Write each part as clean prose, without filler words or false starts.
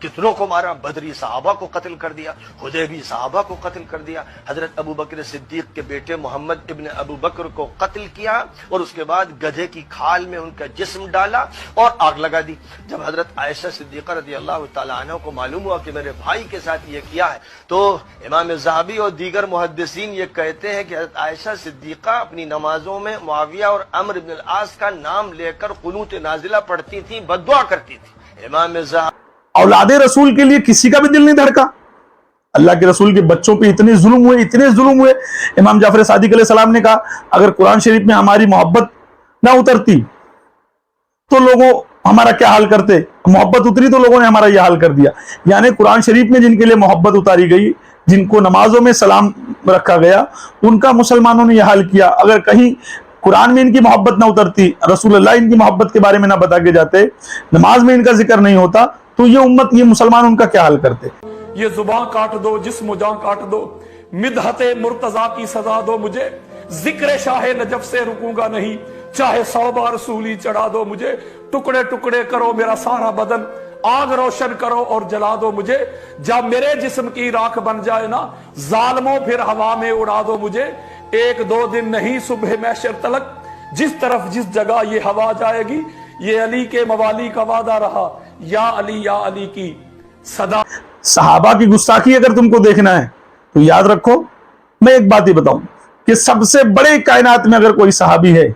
کتنوں کو مارا، بدری صحابہ کو قتل کر دیا، حدیبی صحابہ کو قتل کر دیا، حضرت ابو بکر صدیق کے بیٹے محمد ابن ابو بکر کو قتل کیا، اور اس کے بعد گدھے کی کھال میں ان کا جسم ڈالا اور آگ لگا دی۔ جب حضرت عائشہ صدیقہ رضی اللہ تعالیٰ عنہ کو معلوم ہوا کہ میرے بھائی کے ساتھ یہ کیا ہے، تو امام ذہبی اور دیگر محدثین یہ کہتے ہیں کہ حضرت عائشہ صدیقہ اپنی نمازوں میں معاویہ اور عمرو بن العاص کا نام لے کر قنوت نازلہ پڑھتی تھیں، بد دعا کرتی تھی۔ امام ذہبی اولاد رسول کے لیے کسی کا بھی دل نہیں دھڑکا، اللہ کے رسول کے بچوں پہ اتنے ظلم ہوئے۔ امام جعفر صادق علیہ السلام نے کہا اگر قرآن شریف میں ہماری محبت نہ اترتی تو لوگوں ہمارا کیا حال کرتے، محبت اتری تو لوگوں نے ہمارا یہ حال کر دیا۔ یعنی قرآن شریف میں جن کے لیے محبت اتاری گئی، جن کو نمازوں میں سلام رکھا گیا، ان کا مسلمانوں نے یہ حال کیا۔ اگر کہیں قرآن میں ان کی محبت نہ اترتی، رسول اللہ ان کی محبت کے بارے میں نہ بتا کے جاتے، نماز میں ان کا ذکر نہیں ہوتا، تو یہ امت، یہ مسلمان ان کا کیا حال کرتے۔ یہ زباں کاٹ دو، جسم و جاں کاٹ دو، مدحت مرتضیٰ کی سزا دو مجھے، ذکر شاہ نجف سے رکوں گا نہیں، چاہے 100 بار رسولی چڑھا دو مجھے، ٹکڑے ٹکڑے کرو میرا سارا بدن، آگ روشن کرو اور جلا دو مجھے، جب میرے جسم کی راکھ بن جائے نا ظالموں پھر ہوا میں اڑا دو مجھے، 1-2 دن نہیں صبح محشر تلک، جس طرف جس جگہ یہ ہوا جائے گی، یہ علی کے موالی کا وعدہ رہا، یا علی کی صدا۔ صحابہ کی گستاخی اگر تم کو دیکھنا ہے تو یاد رکھو، میں ایک بات ہی بتاؤں کہ سب سے بڑے کائنات میں اگر کوئی صحابی ہے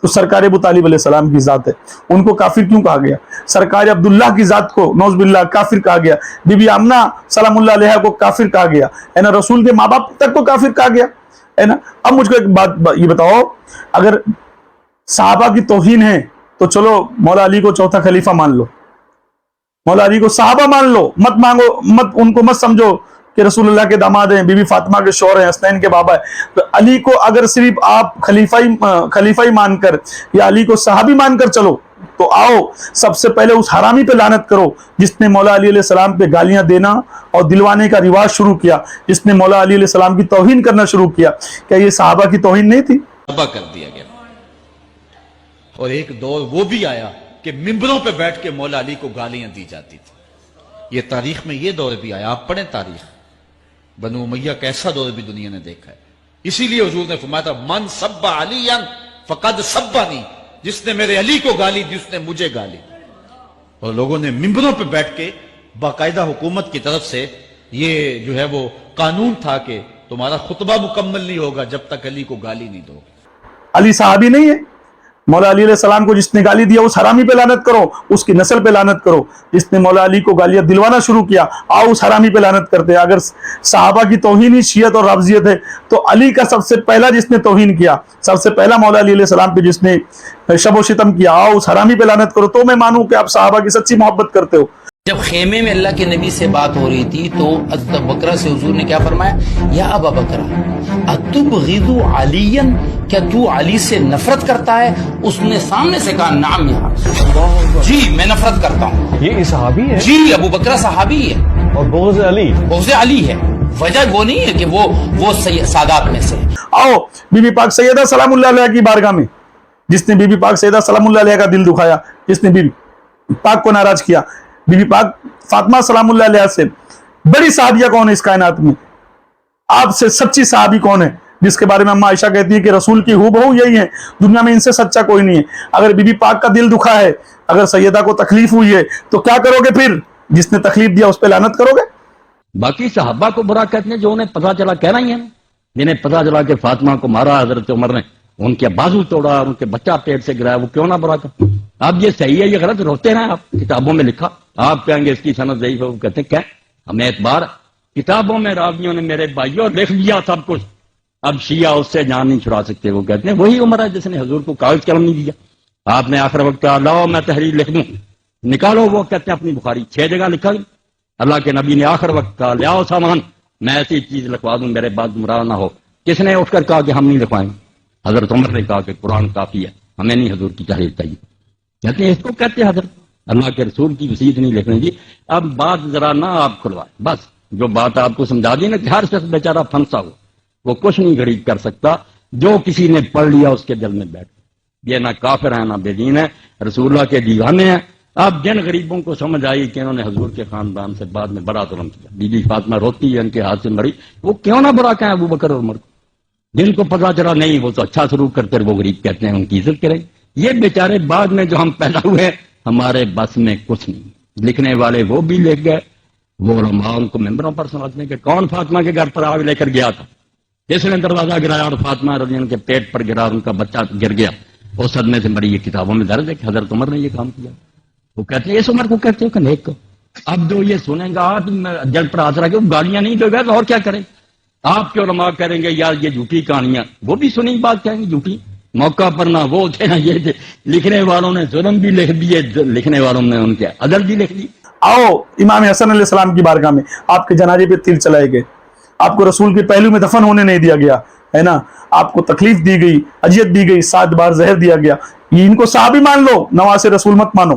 تو سرکار ابو طالب علیہ السلام کی ذات ہے۔ ان کو کافر کیوں کہا گیا؟ سرکار عبداللہ کی ذات کو نعوذ باللہ کافر کہا گیا، بی بی آمنہ سلام اللہ علیہ کو کافر کہا گیا، ہے نا، رسول کے ماں باپ تک کو کافر کہا گیا، ہے نا۔ اب مجھ کو ایک بات یہ بتاؤ، اگر صحابہ کی توہین ہے تو چلو مولا علی کو چوتھا خلیفہ مان لو، مولا علی کو صحابہ مان لو، مت ان کو مت سمجھو کہ رسول اللہ کے داماد ہیں، بی بی فاطمہ کے شوہر ہیں، حسنین کے بابا ہیں۔ تو علی کو اگر صرف آپ خلیفہ مان کر یا علی کو صحابی مان کر چلو تو آؤ سب سے پہلے اس حرامی پہ لعنت کرو جس نے مولا علی علیہ السلام پہ گالیاں دینا اور دلوانے کا رواج شروع کیا، جس نے مولا علی علیہ السلام کی توہین کرنا شروع کیا۔ کیا یہ صحابہ کی توہین نہیں تھی؟ کر دیا گیا، اور ایک دور وہ بھی آیا کہ ممبروں پہ بیٹھ کے مولا علی کو گالیاں دی جاتی تھی۔ یہ تاریخ میں یہ دور بھی آیا، آپ پڑھیں تاریخ، بنو امیہ کا ایسا دور بھی دنیا نے دیکھا ہے۔ اسی لیے حضور نے فرمایا تھا من سب علی فقد سبنی، جس نے میرے علی کو گالی دی اس نے مجھے گالی دی۔ اور لوگوں نے ممبروں پہ بیٹھ کے باقاعدہ حکومت کی طرف سے یہ جو ہے وہ قانون تھا کہ تمہارا خطبہ مکمل نہیں ہوگا جب تک علی کو گالی نہیں دو۔ علی صحابی نہیں ہے؟ مولا علی علیہ السلام کو جس نے گالی دیا اس حرامی پہ لعنت کرو، اس کی نسل پہ لعنت کرو۔ جس نے مولا علی کو گالیاں دلوانا شروع کیا، آؤ اس حرامی پہ لعنت کرتے ہیں۔ اگر صحابہ کی توہین ہی شیعت اور رافضیت ہے تو علی کا سب سے پہلا جس نے توہین کیا، سب سے پہلا مولا علی علیہ السلام پہ جس نے شب و شتم کیا، آؤ اس حرامی پہ لعنت کرو، تو میں مانوں کہ آپ صحابہ کی سچی محبت کرتے ہو۔ جب خیمے میں اللہ کے نبی سے بات ہو رہی تھی تو حضرت ابو بکر سے حضور نے کیا فرمایا؟ یا ابا بکر اتبغض علیٰ، کیا تو علی سے نفرت کرتا ہے؟ اس نے سامنے سے کہا نعم یا رسول اللہ، جی میں نفرت کرتا ہوں۔ یہ صحابی ہے جی ابو بکر صحابی ہے اور بغض علی ہے، وجہ وہ نہیں ہے کہ وہ سادات میں سے۔ آؤ بی بی پاک سیدہ سلام اللہ علیہ کی بارگاہ میں، جس نے بی بی پاک سیدہ سلام اللہ علیہ کا دل دکھایا، جس نے بی بی پاک کو ناراض کیا، بی بی پاک فاطمہ سلام اللہ علیہ سے بڑی صحابیہ کون ہے اس کائنات میں؟ آپ سے سچی صحابی کون ہے جس کے بارے میں اما عائشہ کہتی ہے کہ رسول کی ہو بہو یہی ہے، دنیا میں ان سے سچا کوئی نہیں ہے۔ اگر بی بی پاک کا دل دکھا ہے، اگر سیدہ کو تکلیف ہوئی ہے تو کیا کرو گے پھر؟ جس نے تکلیف دیا اس پہ لعنت کرو گے؟ باقی صحابہ کو برا کہتے ہیں جو انہیں پتا چلا، کہنا ہی ہے جنہیں پتا چلا کہ فاطمہ کو مارا حضرت عمر نے، ان کے بازو توڑا، ان کے بچہ پیٹ سے گرایا، وہ کیوں نہ برا کر؟ اب یہ صحیح ہے یہ غلط، روتے ہیں آپ، کتابوں میں لکھا، آپ کہیں گے اس کی سند ضعیف ہے، وہ کہتے ہیں کیا ہمیں اعتبار، کتابوں میں راویوں نے میرے بھائیوں لکھ لیا سب کچھ، اب شیعہ اس سے جان نہیں چھڑا سکتے۔ وہ کہتے ہیں وہی عمر ہے جس نے حضور کو کاغذ قلم نہیں دیا، آپ نے آخر وقت کہا لاؤ میں تحریر لکھ دوں، نکالو، وہ کہتے ہیں اپنی بخاری 6 جگہ لکھا گیا۔ اللہ کے نبی نے آخر وقت کہا لیاؤ سامان، میں ایسی چیز لکھوا دوں میرے بعد گمراہ نہ ہو۔ کس نے اٹھ کر کہا کہ ہم نہیں لکھوائیں؟ حضرت عمر نے کہا کہ قرآن کافی ہے، ہمیں نہیں حضور کی تحریر چاہیے۔ کہتے ہیں اس کو کہتے ہیں حضرت اللہ کے رسول کی وصیت نہیں لکھنے دی۔ اب بات ذرا نہ آپ کھلوائیں، بس جو بات آپ کو سمجھا دی نا کہ ہر شخص بیچارہ پھنسا ہو، وہ کچھ نہیں گھڑی کر سکتا، جو کسی نے پڑھ لیا اس کے دل میں بیٹھ، یہ نہ کافر ہیں نہ بے دین ہے، رسول اللہ کے دیوانے ہیں، اب جن غریبوں کو سمجھ آئی کہ انہوں نے حضور کے خاندان سے بعد میں بڑا ظلم کیا، بی بی فاطمہ روتی ہے ان کے ہاتھ سے مری، وہ کیوں نہ برا کہیں ابو بکر اور عمر کو؟ جن کو پتا چلا نہیں وہ تو اچھا سلوک کرتے وہ غریب کہتے ہیں ان کی عزت کریں. یہ بیچارے بعد میں جو ہم پیدا ہوئے ہمارے بس میں کچھ نہیں. لکھنے والے وہ بھی لکھ گئے، وہ علماء ان کو ممبروں پر سمجھنے کہ کون فاطمہ کے گھر پر آگ لے کر گیا تھا، جس نے دروازہ گرایا اور فاطمہ رضی اللہ عنہ کے پیٹ پر گرا اور ان کا بچہ گر گیا، اس صدمے سے مری. یہ کتابوں میں درج ہے کہ حضرت عمر نے یہ کام کیا. وہ کہتے ہیں اس عمر کو کہتے ہو کہ نیک کو. اب جو یہ سنیں گا آپ جل پر ہاتھ رکھ کے وہ گالیاں نہیں دے گا تو اور کیا کریں؟ آپ کے علماء کریں گے یار یہ جھوٹی کہانیاں، وہ بھی سنی بات کہیں گے جھوٹی، موقع پر نہ وہ تھے نہ یہ تھے. لکھنے والوں نے ظلم بھی لکھ دیے، لکھنے والوں نے ان کے عدل بھی لکھ دی. آؤ امام حسن علیہ السلام کی بارگاہ میں آپ کے جنازے پہ تیر چلائے گئے، آپ کو رسول کے پہلو میں دفن ہونے نہیں دیا گیا ہے نا، آپ کو تکلیف دی گئی، اذیت دی گئی، 7 بار زہر دیا گیا. یہ ان کو صحابی مان لو، نواز رسول مت مانو.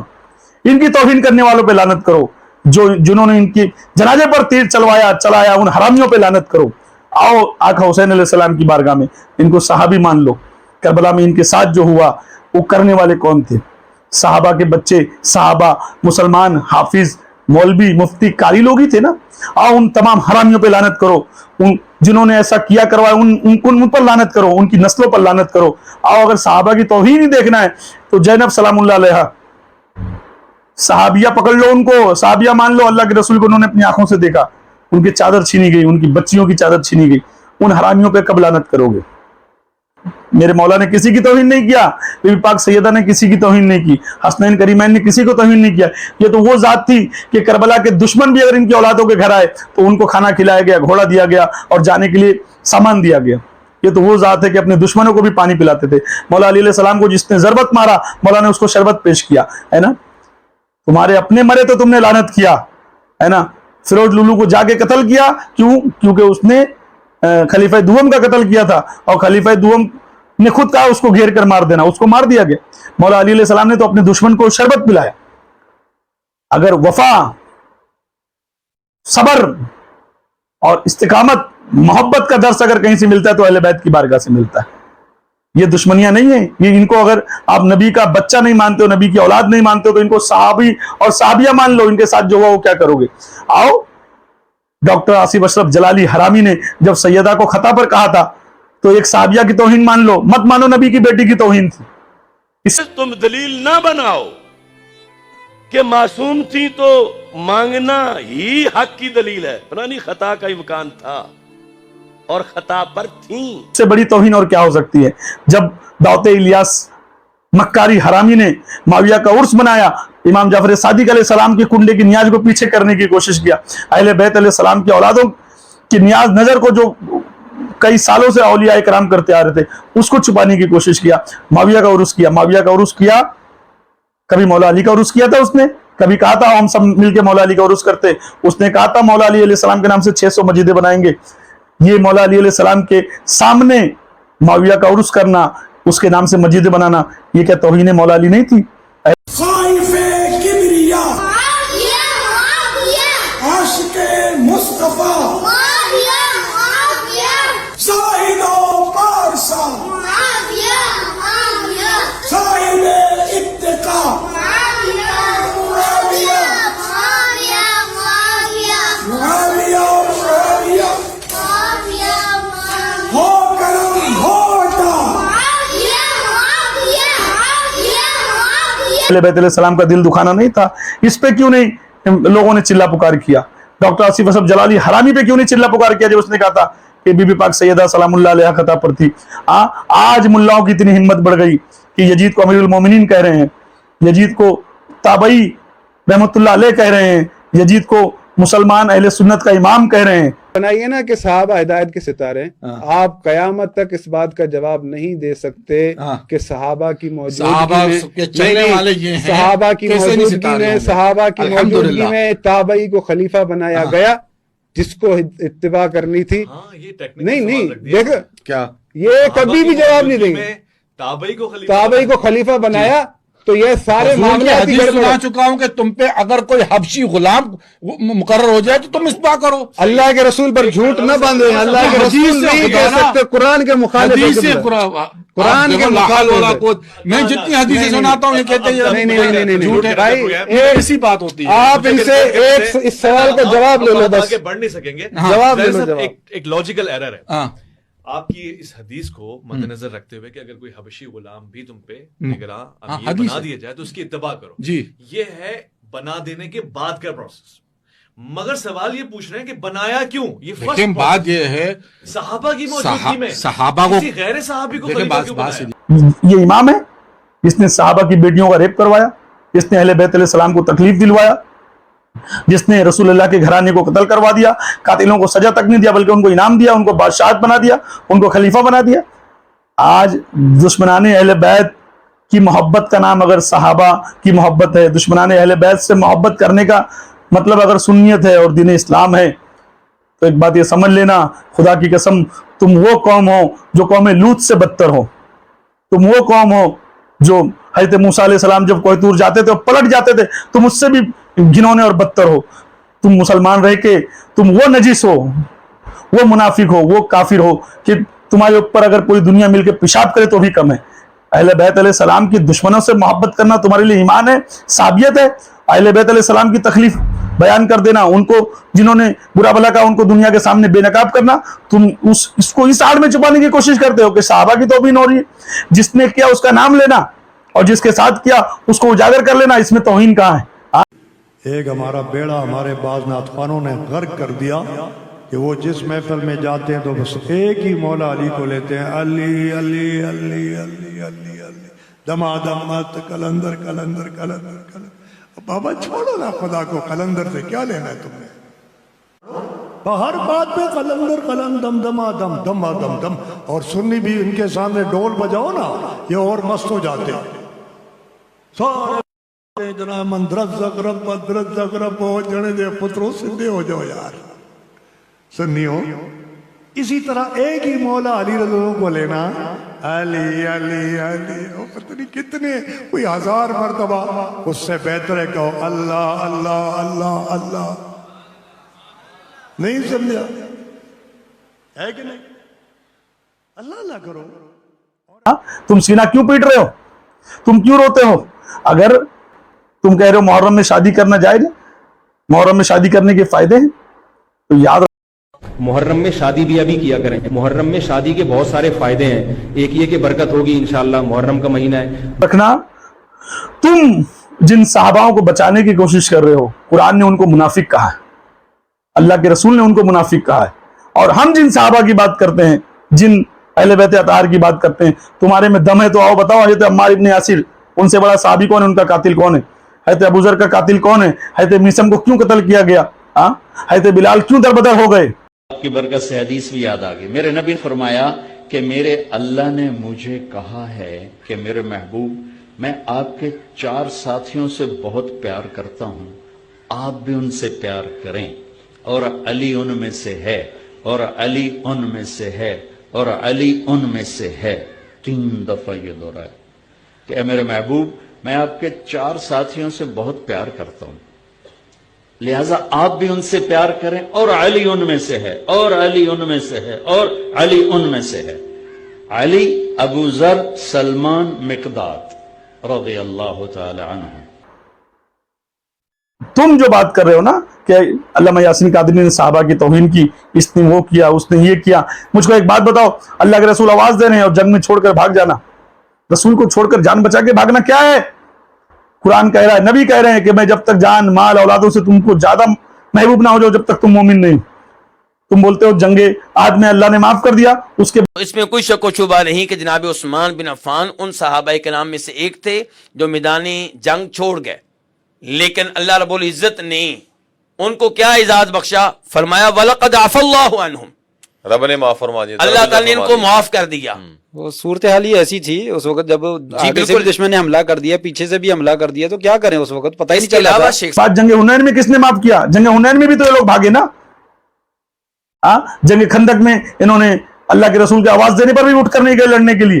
ان کی توہین کرنے والوں پہ لعنت کرو، جنہوں نے ان کی جنازے پر تیر چلایا ان حرامیوں پہ لعنت کرو. آؤ آقا حسین علیہ السلام کی بارگاہ میں ان کو صحابی مان لو. کربلا میں ان کے ساتھ جو ہوا وہ کرنے والے کون تھے؟ صحابہ کے بچے، صحابہ، مسلمان، حافظ، مولوی، مفتی، قاری لوگ ہی تھے نا. آؤ ان تمام حرامیوں پہ لعنت کرو، جنہوں نے ایسا کیا کروایا ان پر لعنت کرو، ان کی نسلوں پر لعنت کرو. آؤ اگر صحابہ کی توہین ہی دیکھنا ہے تو زینب سلام اللہ علیہا، صحابیہ پکڑ لو، ان کو صحابیہ مان لو. اللہ کے رسول کو انہوں نے اپنی آنکھوں سے دیکھا، ان کی چادر چھینی گئی، ان کی بچیوں کی چادر چھینی گئی. ان حرامیوں پہ کب لعنت کرو گے؟ میرے مولا نے کسی کی توہین نہیں کیا، بی بی پاک سیدہ نے کسی کی توہین نہیں کی، حسنین کریمین نے کسی کو توہین نہیں کیا. یہ تو وہ ذات تھی کہ کربلا کے دشمن بھی اگر ان کی اولادوں کے گھر آئے تو ان کو کھانا کھلایا گیا، گھوڑا دیا گیا اور جانے کے لیے سامان دیا گیا. یہ تو وہ ذات ہے کہ اپنے دشمنوں کو بھی پانی پلاتے تھے. مولا علی علیہ السلام کو جس نے ضربت مارا مولا نے اس کو شربت پیش کیا ہے نا. تمہارے اپنے مرے تو تم نے لعنت کیا ہے نا. فیروز لولو کو جا کے قتل کیا، کیونکہ اس نے خلیفہ دوم کا قتل کیا تھا اور خلیفہ دوم نے خود کہا اس کو گھیر کر مار دینا، اس کو مار دیا گیا. مولا علی علیہ السلام نے تو اپنے دشمن کو شربت پلایا. اگر وفا، صبر اور استقامت، محبت کا درس اگر کہیں سے ملتا ہے تو اہل بیت کی بارگاہ سے ملتا ہے. یہ دشمنیاں نہیں ہیں. یہ ان کو اگر آپ نبی کا بچہ نہیں مانتے ہو، نبی کی اولاد نہیں مانتے ہو تو ان کو صحابی اور صحابیہ مان لو. ان کے ساتھ جو ہوا وہ کیا کرو گے؟ آؤ ڈاکٹر آصف اشرف جلالی حرامی نے جب سیدہ کو خطا پر کہا تھا تو ایک صحابیہ کی توہین مان لو، مت مانو نبی کی بیٹی کی توہین تھی. تم دلیل نہ بناؤ کہ معصوم تھی تو مانگنا ہی حق کی دلیل ہے. پرانی خطا کا امکان تھا اور خطا پر تھیں. اس سے بڑی توہین اور کیا ہو سکتی ہے؟ جب دعوت الیاس مکاری حرامی نے معاویہ کا عرس بنایا، امام جعفر صادق علیہ السلام کی کنڈے کی نیاز کو پیچھے کرنے کی کوشش کیا، اہل بیت علیہ السلام کی اولادوں کی نیاز نظر کو جو کئی سالوں سے اولیاء کرام کرتے آ رہے تھے اس کو چھپانے کی کوشش کیا. معاویہ کا عرس کیا. معاویہ کا عرس کیا، کبھی مولا علی کا عرس کیا تھا اس نے، کبھی کہا تھا ہم سب مل کے مولا علی کا عرس کرتے. اس نے کہا تھا مولا علی علیہ السلام کے نام سے 600 مسجدیں بنائیں گے. یہ مولا علی علیہ السلام کے سامنے معاویہ کا عرس کرنا، اس کے نام سے مسجدیں بنانا، یہ کیا توہین مولا علی نہیں تھی؟ خائف کبریا، عاشق مصطفیٰ، زاہد و پارسا، صاحب اتقا، بیت علیہ السلام کا دل دکھانا نہیں تھا. اس پہ کیوں نہیں لوگوں نے چلا پکار کیا؟ ڈاکٹر آصف اشرف جلالی حرامی پہ کیوں نہیں چلا پکار کیا جب اس نے کہا تھا کہ بی بی پاک سیدہ سلام اللہ علیہ خطا پر تھی؟ آج ملاؤں کی اتنی ہمت بڑھ گئی کہ یزید کو امیر المومنین کہہ رہے ہیں، یزید کو تابعی رحمت اللہ علیہ کہہ رہے ہیں، یزید کو مسلمان اہل سنت کا امام کہہ رہے ہیں. بنائیے نا کہ صحابہ ہدایت کے ستارے. آپ قیامت تک اس بات کا جواب نہیں دے سکتے کہ صحابہ کی موجودگی میں تابعی کو خلیفہ بنایا گیا جس کو اتباع کرنی تھی. نہیں دیکھ، یہ کبھی بھی جواب نہیں دیں گے. تابعی کو خلیفہ بنایا تو یہ سارے معاملات ہی حدیث گڑبڑ سنا چکا ہوں کہ تم پہ اگر کوئی حبشی غلام مقرر ہو جائے تو تم اسبا کرو. اللہ کے رسول پر جھوٹ نہ باندھیں. اللہ کے رسول نہیں کہہ سکتے, قرآن کے مخالف ہے. قرآن کے مخالف. میں جتنی حدیثیں سناتا ہوں یہ کہتے ہیں نہیں جھوٹ ہے. بھائی ایسی بات ہوتی ہے. آپ ان سے ایک اس سوال کا جواب لے لو بس. آگے بڑھ نہیں سکیں گے. جواب لے لو. ایک لاجیکل ایرر ہے ہاں آپ کی اس حدیث کو مد نظر رکھتے ہوئے کہ اگر کوئی حبشی غلام بھی تم پہ نگراں امیر حدیث بنا دیا جائے تو اس کی اتباع کرو. جی یہ ہے بنا دینے کے بعد کا پروسیس. مگر سوال یہ پوچھ رہے ہیں کہ بنایا کیوں؟ یہ لیکن بات یہ ہے صحابہ کی موجودگی میں صحابہ کو کسی غیر صحابی کو خلیفہ کیوں بنایا؟ یہ امام ہے جس نے صحابہ کی بیٹیوں کا ریپ کروایا, جس نے اہل بیت علیہ السلام کو تکلیف دلوایا, جس نے رسول اللہ کے گھرانے کو قتل کروا دیا, قاتلوں کو سزا تک نہیں دیا بلکہ ان کو انعام دیا, ان کو بادشاہت بنا دیا, ان کو خلیفہ بنا دیا. آج دشمنان اہل بیت کی محبت کا نام اگر صحابہ کی محبت ہے, دشمنان اہل بیت سے محبت کرنے کا مطلب اگر سنیت ہے اور دین اسلام ہے, تو ایک بات یہ سمجھ لینا, خدا کی قسم تم وہ قوم ہو جو قوم لوط سے بدتر ہو. تم وہ قوم ہو جو حضرت موسیٰ علیہ السلام جب کوہ طور جاتے تھے اور پلٹ جاتے تھے, تم اس سے بھی گھنونے اور بدتر ہو. تم مسلمان رہ کے تم وہ نجس ہو, وہ منافق ہو, وہ کافر ہو کہ تمہارے اوپر اگر پوری دنیا مل کے پیشاب کرے تو بھی کم ہے. اہل بیت علیہ السلام کی دشمنوں سے محبت کرنا تمہارے لیے ایمان ہے, صابیت ہے. اہل بیت علیہ السلام کی تکلیف بیان کر دینا, ان کو جنہوں نے برا بھلا کہا ان کو دنیا کے سامنے بے نقاب کرنا, تم اس کو اس آڑ میں چھپانے کی کوشش کرتے ہو کہ صحابہ کی توہین ہو رہی ہے. جس نے کیا اس کا نام لینا اور جس کے ساتھ کیا اس کو اجاگر کر لینا, اس میں توہین کہاں ہے؟ ایک ہمارا بیڑا ہمارے بعض نعتخوانوں نے غرق کر دیا کہ وہ جس محفل میں جاتے ہیں تو بس ایک ہی مولا علی کو لیتے ہیں, علی علی علی علی علی علی دمادم مت کلندر کلندر کلندر کلندر. بابا چھوڑو نا خدا کو, کلندر سے کیا لینا ہے تم نے؟ ہر بات پہ کلندر کلند دم دما دم دم دم دم. اور سنی بھی ان کے سامنے ڈول بجاؤ نا یہ اور مست ہو جاتے ہیں. سارے جناب مندرت زغرب مدرت زغرب ہو جنے دے پتروں سندے ہو جاؤ یار سنیو. اسی طرح ایک ہی مولا علی رضی اللہ کو لینا, علی علی علی, پتہ نہیں کتنے کوئی 1000 مرتبہ. اس سے بہتر ہے کہو اللہ اللہ اللہ اللہ. نہیں سمجھا ہے کہ نہیں؟ اللہ اللہ کرو. تم سینہ کیوں پیٹ رہے ہو, تم کیوں روتے ہو؟ اگر تم کہہ رہے ہو محرم میں شادی کرنا جائز ہے, محرم میں شادی کرنے کے فائدے ہیں, تو یاد محرم میں شادی بھی ابھی کیا کریں. محرم میں شادی کے بہت سارے فائدے ہیں. ایک یہ کہ برکت ہوگی انشاءاللہ, محرم کا مہینہ ہے. رکھنا. تم جن صحاباؤں کو بچانے کی کوشش کر رہے ہو, قرآن نے ان کو منافق کہا ہے, اللہ کے رسول نے ان کو منافق کہا ہے. اور ہم جن صحابہ کی بات کرتے ہیں, جن اہل بیت اطہار کی بات کرتے ہیں, تمہارے میں دم ہے تو آؤ بتاؤ حضرت عمار ابن یاسر ان سے بڑا صحابی کون ہے, ان کا قاتل کون ہے؟ حضرت ابوذر کا قاتل کون ہے؟ حضرت میثم کو کیوں قتل کیا گیا؟ حضرت بلال کیوں دربدر ہو گئے؟ آپ کی برکت سے حدیث بھی یاد آ گئی. میرے نبی نے فرمایا کہ میرے اللہ نے مجھے کہا ہے کہ میرے محبوب میں آپ کے 4 ساتھیوں سے بہت پیار کرتا ہوں, آپ بھی ان سے پیار کریں, اور علی ان میں سے ہے, اور علی ان میں سے ہے, اور علی ان میں سے ہے. 3 دفعہ یہ دہرایا کہ اے میرے محبوب میں آپ کے 4 ساتھیوں سے بہت پیار کرتا ہوں, لہذا آپ بھی ان سے پیار کریں, اور علی ان میں سے ہے, اور علی ان میں سے ہے, اور علی ان میں سے ہے. علی, ابو ذر, سلمان, مقداد رضی اللہ تعالی عنہ. تم جو بات کر رہے ہو نا کہ علامہ یاسین قادری نے صحابہ کی توہین کی, اس نے وہ کیا, اس نے یہ کیا, مجھ کو ایک بات بتاؤ, اللہ کے رسول آواز دے رہے ہیں اور جنگ میں چھوڑ کر بھاگ جانا, رسول کو چھوڑ کر جان بچا کے بھاگنا کیا ہے؟ قرآن کہہ رہا ہے, نبی کہہ رہے ہیں کہ میں جب تک جان مال اولادوں سے تم کو زیادہ محبوب نہ ہو جاؤ جب تک تم مومن نہیں. تم بولتے ہو جنگ عہد میں اللہ نے معاف کر دیا, اس میں کوئی شک و شبہ نہیں کہ جناب عثمان بن عفان ان صحابہ کرام میں سے ایک تھے جو میدان جنگ چھوڑ گئے, لیکن اللہ رب العزت نے ان کو کیا اعزاز بخشا, فرمایا وَلَقَدْ عَفَا اللَّهُ عَنْهُمْ, رب نے معاف فرما دیا, اللہ تعالیٰ نے ان کو معاف کر دیا. وہ صورتحال ہی ایسی تھی اس وقت جب آگے سے بھی دشمن نے حملہ کر دیا, پیچھے سے بھی حملہ کر دیا, تو کیا کریں اس وقت پتہ ہی نہیں چلا تھا. بات جنگ حنین میں کس نے معاف کیا؟ جنگ حنین میں بھی تو یہ لوگ بھاگے نا. جنگ خندق میں انہوں نے اللہ کے رسول کی آواز دینے پر بھی اٹھ کر نہیں گئے لڑنے کے لیے.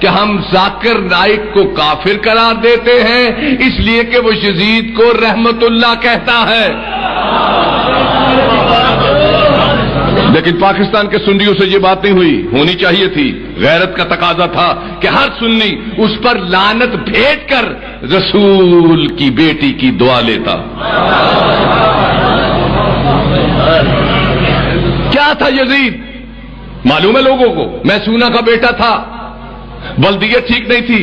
کہ ہم ذاکر نائک کو کافر قرار دیتے ہیں اس لیے کہ وہ یزید کو رحمت اللہ کہتا ہے. لیکن پاکستان کے سنیوں سے یہ بات نہیں ہوئی، ہونی چاہیے تھی. غیرت کا تقاضا تھا کہ ہر سنی اس پر لعنت بھیج کر رسول کی بیٹی کی دعا لیتا. کیا تھا یزید معلوم ہے لوگوں کو، میسونہ کا بیٹا تھا، ولدیت ٹھیک نہیں تھی.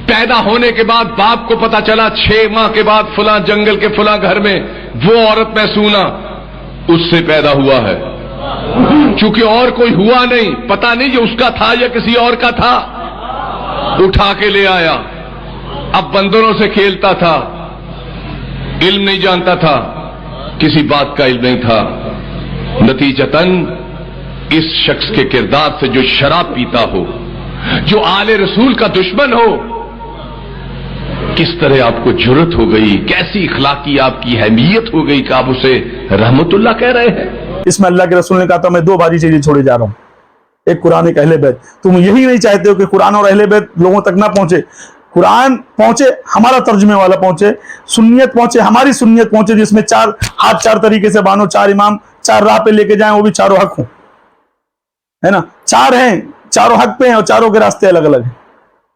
پیدا ہونے کے بعد باپ کو پتا چلا 6 ماہ کے بعد فلاں جنگل کے فلاں گھر میں وہ عورت میسونہ اس سے پیدا ہوا ہے. چونکہ اور کوئی ہوا نہیں، پتا نہیں یہ اس کا تھا یا کسی اور کا تھا، اٹھا کے لے آیا. اب بندروں سے کھیلتا تھا، علم نہیں جانتا تھا، کسی بات کا علم نہیں تھا. نتیجتاً اس شخص کے کردار سے جو شراب پیتا ہو، جو آل رسول کا دشمن ہو، کس طرح آپ کو جرت ہو گئی، کیسی اخلاقی آپ کی اہمیت ہو گئی کہ آپ اسے رحمت اللہ کہہ رہے ہیں. اس میں اللہ کے رسول نے کہا تھا میں 2 بھاری چیزیں چھوڑے جا رہا ہوں، ایک قرآن ایک اہل بیت. تم یہی نہیں چاہتے ہو کہ قرآن اور اہل بیت لوگوں تک نہ پہنچے؟ قرآن پہنچے، ہمارا ترجمے والا پہنچے، سنیت پہنچے، ہماری سنیت پہنچے، جس میں 4 ہاتھ 4 طریقے سے بانو، 4 امام 4 راہ پہ لے کے جائیں، وہ بھی چاروں حق ہوں، ہے نا. 4 ہیں، چاروں حق پہ ہیں، اور چاروں کے راستے الگ الگ ہیں،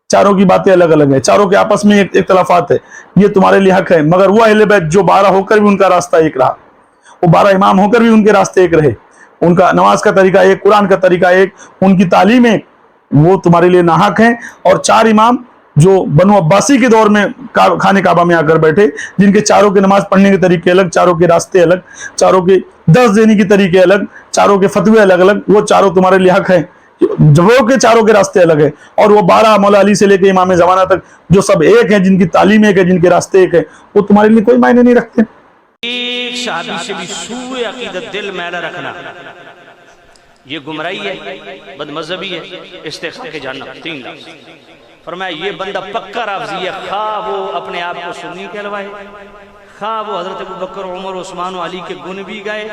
چاروں کی باتیں الگ الگ ہیں، چاروں کے آپس میں اختلافات ہے. یہ تمہارے لیے حق ہے. مگر وہ اہل بیت جو 12 ہو کر بھی ان کا راستہ ایک رہا، وہ 12 امام ہو کر بھی ان کے راستے ایک رہے، ان کا نماز کا طریقہ ایک، قرآن کا طریقہ ایک، ان کی تعلیم ایک، وہ تمہارے لیے ناحق ہیں. اور 4 امام جو بنو عباسی کے دور میں خانہ کعبہ میں آ کر بیٹھے، جن کے چاروں کے نماز پڑھنے کے طریقے الگ، چاروں کے راستے الگ، چاروں کے درس دینے کے طریقے الگ، چاروں کے فتوے الگ الگ، وہ چاروں تمہارے لیے حق ہیں. وہ کے چاروں کے راستے الگ ہیں. اور وہ 12 مولا علی سے لے کے امام زمانہ تک جو سب ایک ہیں، جن کی تعلیم ایک ہے، جن کے راستے ایک ہیں، وہ تمہارے لیے کوئی معنی نہیں رکھتے. ایک صحابی سے بھی سوء عقیدت دل میلہ رکھنا یہ گمراہی ہے، بد مذہبی ہے، استحقاق جہنم. 3 لفظ فرمایا یہ بندہ پکا رافضی ہے، خواہ وہ اپنے آپ کو سنی کہلوائے، خواہ وہ حضرت ابو بکر، عمر، عثمان و علی کے گن بھی گئے،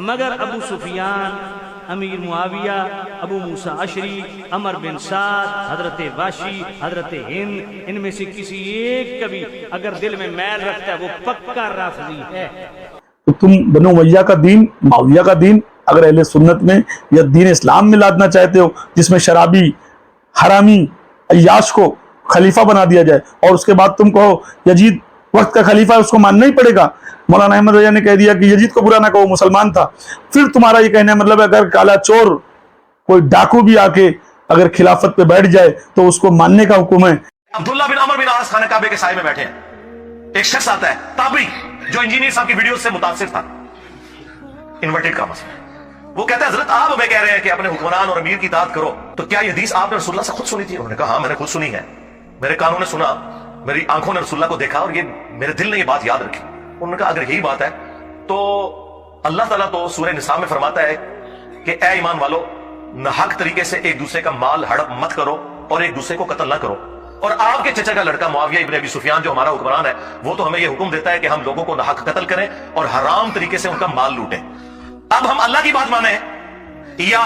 مگر ابو سفیان، امیر معاویہ، ابو موسیٰ اشری، عمر بن سعد، حضرت واشی، حضرت ہند، ان میں سے کسی ایک کا بھی اگر دل میں میل رکھتا ہے وہ پکا رافضی ہے. تو تم بنو امیہ کا دین، معاویہ کا دین اگر اہل سنت میں یا دین اسلام میں لادنا چاہتے ہو، جس میں شرابی، حرامی، عیاش کو خلیفہ بنا دیا جائے، اور اس کے بعد تم کہو یزید وقت کا خلیفہ ہے، اس کو ماننا ہی پڑے گا. مولانا احمد رضا نے کہہ دیا کہ یزید کو برا نہ کہو، مسلمان تھا. پھر تمہارا یہ کہنا مطلب ہے اگر کالا چور کوئی ڈاکو بھی آ کے اگر خلافت پہ بیٹھ جائے تو اس کو ماننے کا حکم ہے. عبداللہ بن عمر بن عاص خانہ کعبے کے سائے میں بیٹھے ہیں. ایک شخص آتا ہے تابعی جو انجینئر صاحب کی ویڈیو سے متاثر تھا، انورٹڈ کا مسئلہ. وہ کہتا ہے حضرت آپ ہمیں کہہ رہے ہیں کہ اپنے حکمران اور امیر کی اطاعت کرو، تو کیا یہ حدیث آپ نے رسول اللہ سے خود سنی تھی؟ انہوں نے کہا ہاں میں نے خود سنی ہے، میرے کانوں نے سنا، میری آنکھوں نے رسول اللہ کو دیکھا، اور یہ میرے دل نے یہ بات یاد رکھی. انہوں نے کہا اگر یہی بات ہے تو اللہ تعالیٰ تو سورہ نساء میں فرماتا ہے کہ اے ایمان والو ناحق طریقے سے ایک دوسرے کا مال ہڑپ مت کرو اور ایک دوسرے کو قتل نہ کرو. اور آپ کے چچا کا لڑکا معاویہ ابن ابی سفیان جو ہمارا حکمران ہے، وہ تو ہمیں یہ حکم دیتا ہے کہ ہم لوگوں کو ناحق قتل کریں اور حرام طریقے سے ان کا مال لوٹیں. اب ہم اللہ کی بات مانیں یا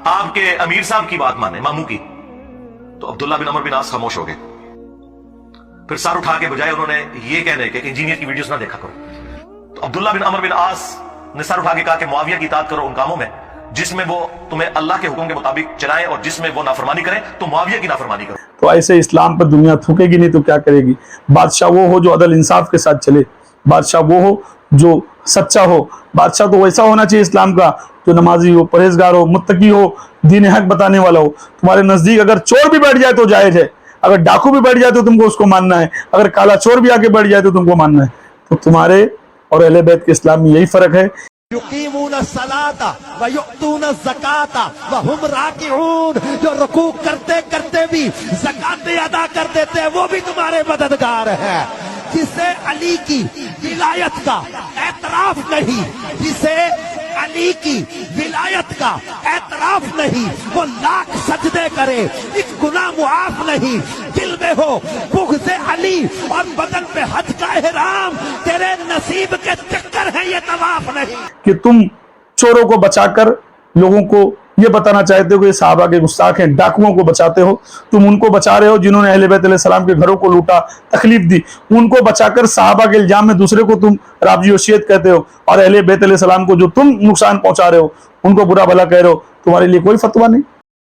آپ کے امیر صاحب کی بات مانیں، ماموں کی؟ تو عبداللہ بن عمر بن عاص خاموش ہو گئے. پھر سر اٹھا کے بجائے انہوں نے یہ کہنے کہ انجینئر کی ویڈیوز نہ دیکھا کرو، تو عبداللہ بن عمر بن عاص نے سر اٹھا کے کہا کہ معاویہ کی اطاعت کرو ان کاموں میں جس میں وہ تمہیں اللہ کے حکم کے مطابق چلائیں، اور جس میں وہ نافرمانی کریں تو معاویہ کی نافرمانی کرو. تو ایسے اسلام پر دنیا تھوکے گی نہیں تو کیا کرے گی؟ بادشاہ وہ ہو جو عدل انصاف کے ساتھ چلے، بادشاہ وہ ہو جو سچا ہو، بادشاہ تو ویسا ہونا چاہیے اسلام کا جو نمازی ہو، پرہیزگار ہو، متقی ہو، دین حق بتانے والا ہو. تمہارے نزدیک اگر چور بھی بیٹھ جائے تو جائز ہے، اگر ڈاکو بھی بیٹھ جائے تو تم کو اس کو ماننا ہے، اگر کالا چور بھی آ کے بیٹھ جائے تو تم کو ماننا ہے. تو تمہارے اور اہل بیت کے اسلام میں یہی فرق ہے. یقیمون الصلاۃ ویؤتون الزکاۃ وہم راکعون، جو رکوع کرتے کرتے بھی زکات ادا کر دیتے ہیں وہ بھی تمہارے مددگار ہیں. جسے علی کی ولایت کا اعتراف نہیں، جسے علی کی ولایت کا اعتراف نہیں، وہ لاکھ سجدے کرے، ایک گناہ معاف نہیں. دل میں ہو بغض علی اور بدن پہ حج کا احرام، تیرے نصیب کے چکر ہیں، یہ طواف نہیں. کہ تم چوروں کو بچا کر لوگوں کو یہ بتانا چاہتے ہو کہ صحابہ کے گستاخ ہیں, ڈاکوؤں کو بچاتے ہو, تم ان کو بچا رہے ہو جنہوں نے اہل بیت علیہ السلام کے گھروں کو لوٹا, تکلیف دی, ان کو بچا کر صحابہ کے الزام میں دوسرے کو تم رافضی و شیعت کہتے ہو, اور اہل بیت علیہ السلام کو جو تم نقصان پہنچا رہے ہو ان کو برا بھلا کہہ رہے ہو, تمہارے لیے کوئی فتویٰ نہیں.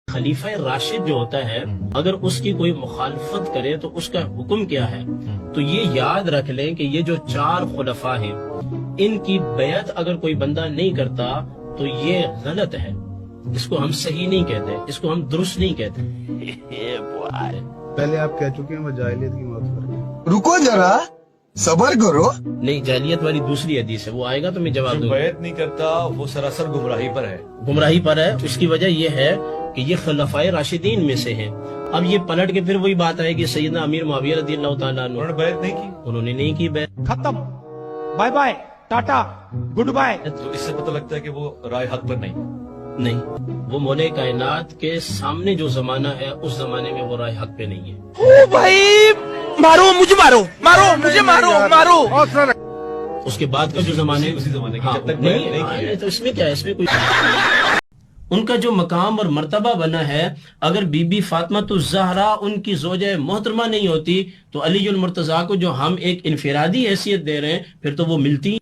خلیفہ راشد جو ہوتا ہے اگر اس کی کوئی مخالفت کرے تو اس کا حکم کیا ہے؟ تو یہ یاد رکھ لیں کہ یہ جو 4 خلفاء ہیں ان کی بیعت اگر کوئی بندہ نہیں کرتا تو یہ غلط ہے, اس کو ہم صحیح نہیں کہتے, اس کو ہم درست نہیں کہتے. پہلے آپ کہہ چکے ہیں وہ جاہلیت کی موت پر. رکو ذرا, صبر کرو. نہیں, جاہلیت والی دوسری حدیث ہے, وہ آئے گا تو میں جواب دوں گا. بیعت نہیں کرتا وہ سراسر گمراہی پر ہے. گمراہی پر ہے. اس کی وجہ یہ ہے کہ یہ خلفاء راشدین میں سے ہیں. اب یہ پلٹ کے پھر وہی بات آئے کہ سیدنا امیر معاویہ رضی اللہ تعالیٰ عنہ انہوں نے بیعت نہیں کی. انہوں نے نہیں کی بیعت. ختم, bye bye, tata, goodbye. تو اس سے پتہ لگتا ہے کہ وہ رائے حق پر نہیں, وہ مولا کائنات کے سامنے جو زمانہ ہے اس زمانے میں وہ رائے حق پہ نہیں ہے. او بھائی, مارو مجھے, مارو مارو مجھے, مارو مارو. اس کے بعد کا جو زمانے جب تک بیعت نہیں کی تو اس میں کیا ہے, اس میں کوئی ان کا جو مقام اور مرتبہ بنا ہے, اگر بی بی فاطمہ الزہرا ان کی زوجہ محترمہ نہیں ہوتی تو علی المرتضیٰ کو جو ہم ایک انفرادی حیثیت دے رہے ہیں پھر تو وہ ملتی.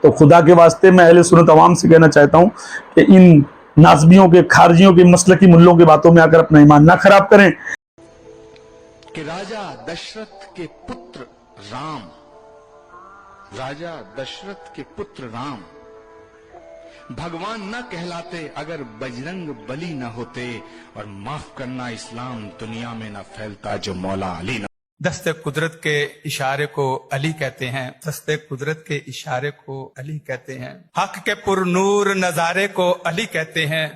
تو خدا کے واسطے میں اہل سنت عوام سے کہنا چاہتا ہوں کہ ان ناصبیوں کے, خارجیوں کے, مسلکی ملوں کی باتوں میں آ کر اپنا ایمان نہ خراب کریں. کہ راجہ دشرت کے پتر رام, راجہ دشرت کے پتر رام بھگوان نہ کہلاتے اگر بجرنگ بلی نہ ہوتے, اور معاف کرنا اسلام دنیا میں نہ پھیلتا جو مولا علی نہ. دست قدرت کے اشارے کو علی کہتے ہیں, دست قدرت کے اشارے کو علی کہتے ہیں, حق کے پر نور نظارے کو علی کہتے ہیں.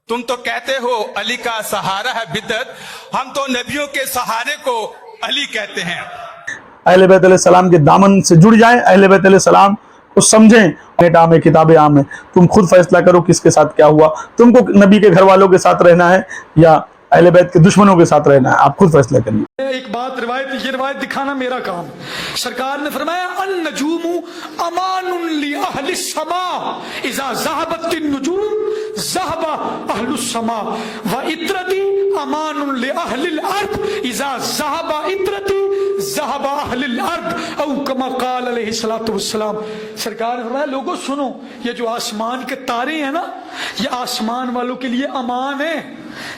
تم تو کہتے ہو علی کا سہارا ہے بدعت, ہم تو نبیوں کے سہارے کو علی کہتے ہیں. اہل بیت علیہ السلام کے دامن سے جڑ جائیں, اہل بیت علیہ السلام کو سمجھیں. نیٹ عام ہے, کتابیں عام ہیں, تم خود فیصلہ کرو کس کے ساتھ کیا ہوا, تم کو نبی کے گھر والوں کے ساتھ رہنا ہے یا اہل بیت کے دشمنوں کے ساتھ رہنا ہے, آپ خود فیصلہ کریے. ایک بات یہ روایت دکھانا میرا کام. سرکار نے فرمایا النجوم امان لأہل السماء اذا ذهبت النجوم ذهب اہل السماء وعطرتی امان لأہل الارض اذا ذهب عطرتی ذهب اہل الارض او کما قال علیہ الصلوۃ والسلام. سرکار نے فرمایا لوگوں سنو, یہ جو آسمان کے تارے ہیں نا یہ آسمان والوں کے لیے امان ہے.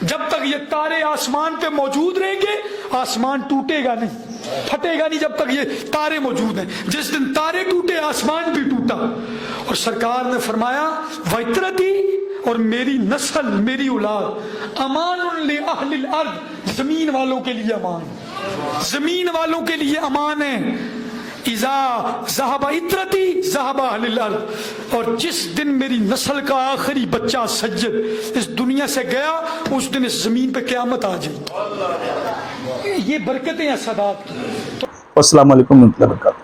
جب تک یہ تارے آسمان پہ موجود رہیں گے آسمان ٹوٹے گا نہیں, پھٹے گا نہیں جب تک یہ تارے موجود ہیں. جس دن تارے ٹوٹے آسمان بھی ٹوٹا. اور سرکار نے فرمایا وَعِطْرَتِي, اور میری نسل, میری اولاد, امان لأہل الارض, زمین والوں کے لیے امان, زمین والوں کے لیے امان ہے. اذا ذهب عطرتی ذهب اہل الارض, اور جس دن میری نسل کا آخری بچہ سجد اس دنیا سے گیا اس دن اس زمین پہ قیامت آ جائے. یہ برکتیں ہیں صداقت کی. السلام علیکم ورحمۃ اللہ وبرکاتہ.